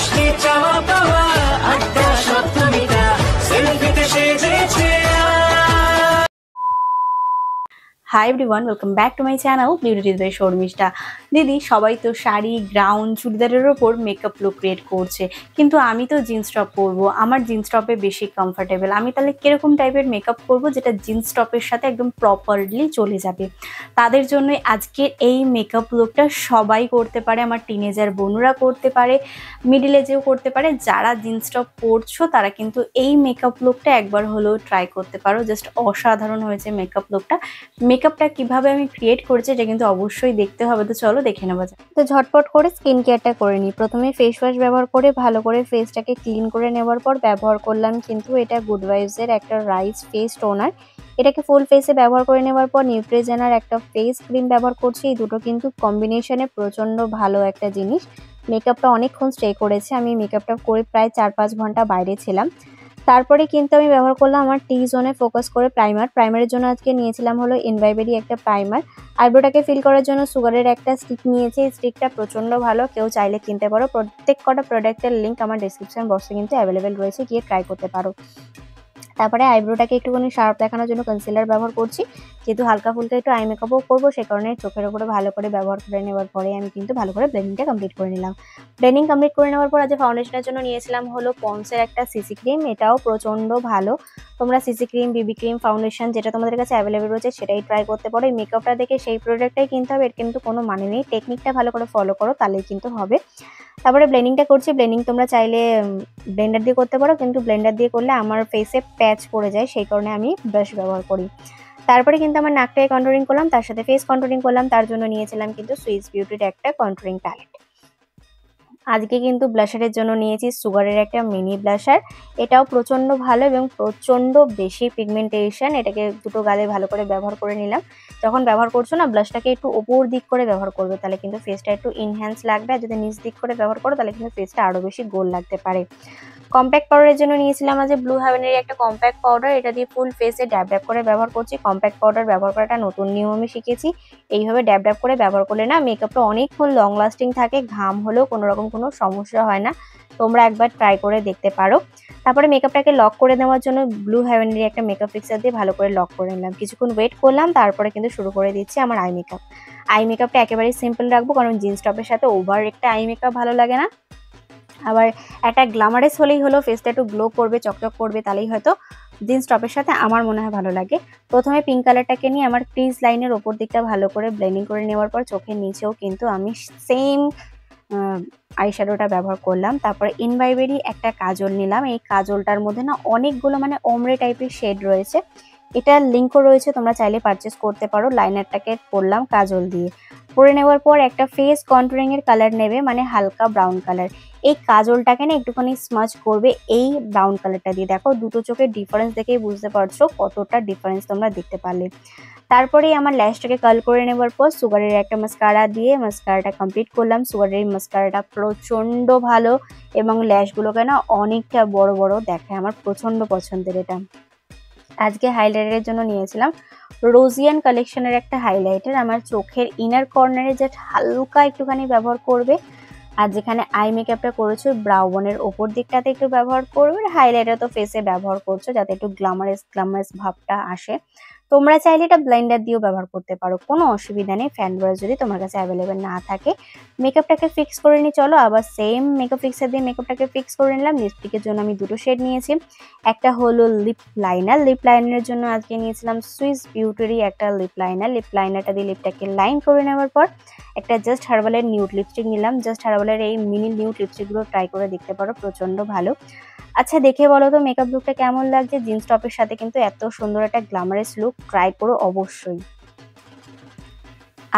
মিষ্টি চাওয়া পাওয়া আড্ডা সপ্তমীটা সেলফিতে সেজেছে। Hi everyone, welcome back to my channel beauty by Sharmistha. দিদি, সবাই তো শাড়ি, গাউন, চুড়িদারের ওপর মেকআপ লুক ক্রিয়েট করছে, কিন্তু আমি তো জিন্স টপ পরবো। আমার জিন্স টপে বেশি কমফর্টেবল। আমি তাহলে কিরকম টাইপের মেকআপ করবো যেটা জিন্স টপের সাথে একদম প্রপারলি চলে যাবে? তাদের জন্যই আজকের এই মেকআপ লুকটা সবাই করতে পারে। আমার টিনেজার বোনরা করতে পারে, মিডিল এজেও করতে পারে। যারা জিন্স টপ পরছো তারা কিন্তু এই মেকআপ লুকটা একবার হলেও ট্রাই করতে পারো। জাস্ট অসাধারণ হয়েছে মেকআপ লুকটা। মেকআপটা কিভাবে আমি ক্রিয়েট করেছি এটা কিন্তু অবশ্যই দেখতে হবে, তো চলো দেখে নেওয়া যাক। তো ঝটপট করে স্কিন কেয়ারটা করে নিই। প্রথমে ফেস ওয়াশ ব্যবহার করে ভালো করে ফেসটাকে ক্লিন করে নেওয়ার পর ব্যবহার করলাম কিন্তু এটা গুড ভাইবসের একটা রাইস ফেস টোনার। এটাকে ফুল ফেসে ব্যবহার করে নেওয়ার পর নিউট্রিজেনার একটা ফেস ক্রিম ব্যবহার করছি। এই দুটো কিন্তু কম্বিনেশনে প্রচন্ড ভালো একটা জিনিস। মেকআপটা অনেকক্ষণ স্টে করেছে। আমি মেকআপটা করে প্রায় 4-5 ঘন্টা বাইরে ছিলাম। তারপরে কিন্তু আমি ব্যবহার করলাম আমার টি জোনে ফোকাস করে প্রাইমারের জন্য আজকে নিয়েছিলাম হলো ইনভাইবেরি একটা প্রাইমার। আইব্রোটাকে ফিল করার জন্য সুগারের একটা স্টিক নিয়েছি। এই স্টিকটা প্রচন্ড ভালো, কেউ চাইলে কিনতে পারো। প্রত্যেক কটা প্রোডাক্টের লিঙ্ক আমার ডেসক্রিপশন বক্সে কিন্তু অ্যাভেলেবেল রয়েছে, গিয়ে ট্রাই করতে পারো। তারপরে আইব্রোটাকে একটুখানি শার্প দেখানোর জন্য কনসিলার ব্যবহার করছি। যেহেতু হালকা ফুলকা একটু আই মেকআপও করবো, সে কারণে চোখের উপরে ভালো করে ব্যবহার করে নেওয়ার পরে আমি কিন্তু ভালো করে ব্লেন্ডিংটা কমপ্লিট করে নিলাম। ব্লেন্ডিং কমপ্লিট করে নেওয়ার পর আজ ফাউন্ডেশনের জন্য নিয়েছিলাম হলো পন্ডসের একটা সিসি ক্রিম। এটাও প্রচন্ড ভালো। তোমরা সিসি ক্রিম, বিবি ক্রিম, ফাউন্ডেশন যেটা তোমাদের কাছে অ্যাভেলেবেল রয়েছে সেটাই ট্রাই করতে পারো। এই মেকআপটা দেখে সেই প্রোডাক্টটাই কিনতে হবে এর কিন্তু কোনো মানে নেই। টেকনিকটা ভালো করে ফলো করো, তাহলেই কিন্তু হবে। তারপরে ব্লেন্ডিংটা করছি। ব্লেন্ডিং তোমরা চাইলে ব্লেন্ডার দিয়ে করতে পারো, কিন্তু ব্লেন্ডার দিয়ে করলে আমার ফেসে প্যাচ পড়ে যায়, সেই কারণে আমি ব্রাশ ব্যবহার করি। তারপরে কিন্তু আমার নাকটাকে কন্ট্রোলিং করলাম, তার সাথে ফেস কন্ট্রোলিং করলাম। তার জন্য নিয়েছিলাম কিন্তু সুইস বিউটির একটা কন্ট্রোলিং প্যালেট। আজকে কিন্তু ব্লাশারের জন্য নিয়েছি সুগারের একটা মিনি ব্লাশার। এটাও প্রচন্ড ভালো এবং প্রচন্ড বেশি পিগমেন্টেশন। এটাকে দুটো গালে ভালো করে ব্যবহার করে নিলাম। যখন ব্যবহার করছো না, ব্লাশটাকে একটু ওপর দিক করে ব্যবহার করবে, তাহলে কিন্তু ফেসটা একটু ইনহ্যান্স লাগবে। আর যদি নিচ দিক করে ব্যবহার করো তাহলে কিন্তু ফেসটা আরো বেশি গোল লাগতে পারে। কম্প্যাক্ট পাউডারের জন্য নিয়েছিলাম আজ ব্লু হেভেনের একটা কম্প্যাক্ট পাউডার। এটা দিয়ে ফুল ফেসে ড্যাব ড্যাব করে ব্যবহার করছি। কম্প্যাক্ট পাউডার ব্যবহার করাটা নতুন নিয়ম আমি শিখেছি। এইভাবে ড্যাব ড্যাব করে ব্যবহার করলে না মেকআপটা অনেকক্ষণ লং লাস্টিং থাকে, ঘাম হলেও কোনো রকম কোনো সমস্যা হয় না। তোমরা একবার ট্রাই করে দেখতে পারো। তারপরে মেকআপটাকে লক করে দেওয়ার জন্য ব্লু হেভেনের একটা মেকআপ ফিক্সার দিয়ে ভালো করে লক করে নিলাম। কিছুক্ষণ ওয়েট করলাম, তারপরে কিন্তু শুরু করে দিচ্ছি আমার আই মেকআপ। আই মেকআপটা একেবারেই সিম্পল রাখবো, কারণ জিন্স টপের সাথে ওভার একটা আই মেকআপ ভালো লাগে না। আবার একটা গ্ল্যামারাস হলেই হলো, ফেসটা একটু গ্লো করবে, চকচক করবে, তাহলেই হয়তো জিন্স টপের সাথে আমার মনে হয় ভালো লাগে। প্রথমে পিঙ্ক কালারটাকে নিয়ে আমার ক্রিজ লাইনের ওপর দিকটা ভালো করে ব্লেন্ডিং করে নেওয়ার পর চোখের নিচেও কিন্তু আমি সেম আইশ্যাডোটা ব্যবহার করলাম। তারপরে ইনভাইবেরি একটা কাজল নিলাম। এই কাজলটার মধ্যে না অনেকগুলো মানে ওমরে টাইপের শেড রয়েছে। এটার লিঙ্কও রয়েছে, তোমরা চাইলে পারচেস করতে পারো। লাইনারটাকে পরলাম কাজল দিয়ে। পরে নেওয়ার পর একটা ফেস কন্টুরিং এর কালার নেবে, মানে হালকা ব্রাউন কালার। এই কাজলটাকে না একটুখানি স্মাচ করবে এই ব্রাউন কালারটা দিয়ে। দেখো দুটো চোখের ডিফারেন্স দেখেই বুঝতে পারছো কতটা ডিফারেন্স তোমরা দেখতে পারলে। তারপরে আমার ল্যাশটাকে কার্ল করে নেওয়ার পর সুগারের একটা মাস্কারা দিয়ে মাস্কারাটা কমপ্লিট করলাম। সুগারের এই মাস্কারাটা প্রচন্ড ভালো এবং ল্যাশগুলোকে না অনেকটা বড় বড় দেখায়। আমার প্রচন্ড পছন্দের এটা। আজকে হাইলাইটারের জন্য নিয়েছিলাম রোজিয়ান কালেকশনের একটা হাইলাইটার। আমার চোখের ইনার কর্নারে জাস্ট হালকা একটুখানি ব্যবহার করবে। আর যেখানে আই মেকআপটা করেছো ব্রাউ বোনের ওপর দিকটাতে একটু ব্যবহার করবে। আর হাইলাইটার তো ফেসে ব্যবহার করছো যাতে একটু গ্ল্যামারাস ভাবটা আসে। তোমরা চাইলে এটা ব্লেন্ডার দিয়েও ব্যবহার করতে পারো, কোনো অসুবিধা নেই, ফ্যান ব্রাশ যদি তোমার কাছে অ্যাভেলেবেল না থাকে। মেকআপটাকে ফিক্স করে নিই। চলো আবার সেম মেকআপ ফিক্সার দিয়ে মেকআপটাকে ফিক্স করে নিলাম। লিপস্টিকের জন্য আমি দুটো শেড নিয়েছি। একটা হলো লিপ লাইনার। লিপ লাইনারের জন্য আজকে নিয়েছিলাম সুইস বিউটিরই একটা লিপ লাইনার। লিপ লাইনারটা দিয়ে লিপটাকে লাইন করে নেওয়ার পর একটা জাস্ট হার্বালের নিউড লিপস্টিক নিলাম। জাস্ট হার্বালের এই মিনি নিউড লিপস্টিকগুলো ট্রাই করে দেখতে পারো, প্রচন্ড ভালো। আচ্ছা দেখে বলো তো মেকআপ লুকটা কেমন লাগছে? জিন্স টপের সাথে কিন্তু এত সুন্দর একটা গ্ল্যামারাস লুক, ট্রাই করো অবশ্যই।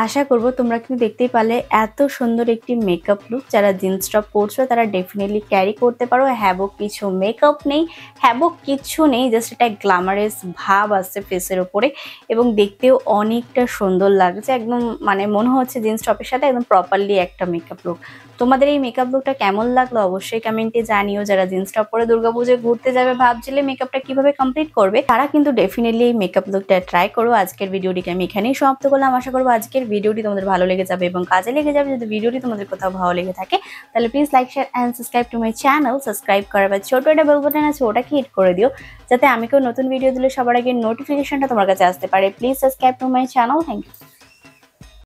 আশা করব তোমরা কিন্তু দেখতেই পারলে এত সুন্দর একটি মেকআপ লুক। যারা জিন্স টপ পরছো তারা ডেফিনেটলি ক্যারি করতে পারো। হ্যাবক কিছু মেকআপ নেই, হ্যাবক কিছু নেই, জাস্ট একটা গ্ল্যামারাস ভাব আসছে ফেসের ওপরে এবং দেখতেও অনেকটা সুন্দর লাগছে। একদম মানে মনে হচ্ছে জিন্স টপের সাথে একদম প্রপারলি একটা মেকআপ লুক। তোমাদের এই মেকআপ লুকটা কেমন লাগলো অবশ্যই কমেন্টে জানিও। যারা জিন্স টপ পরে দুর্গাপুজোয় ঘুরতে যাবে ভাবছিলে মেকআপটা কিভাবে কমপ্লিট করবে, তারা কিন্তু ডেফিনেটলি এই মেকআপ লুকটা ট্রাই করো। আজকের ভিডিওটিকে আমি এখানেই সমাপ্ত করলাম। আশা করবো আজকের ভিডিওটি তোমাদের ভালো লেগে যাবে এবং কাজে লেগে যাবে। যদি ভিডিওটি তোমাদের কোথাও ভালো লেগে থাকে তাহলে please like share and subscribe to my channel. Subscribe করার বা ছোট একটা বেল বাটন আছে ওটাকে হিট করে দিও, যাতে আমি কেউ নতুন ভিডিও দিলে সবার আগে নোটিফিকেশনটা তোমার কাছে আসতে পারে। Please subscribe to my channel. Thank you.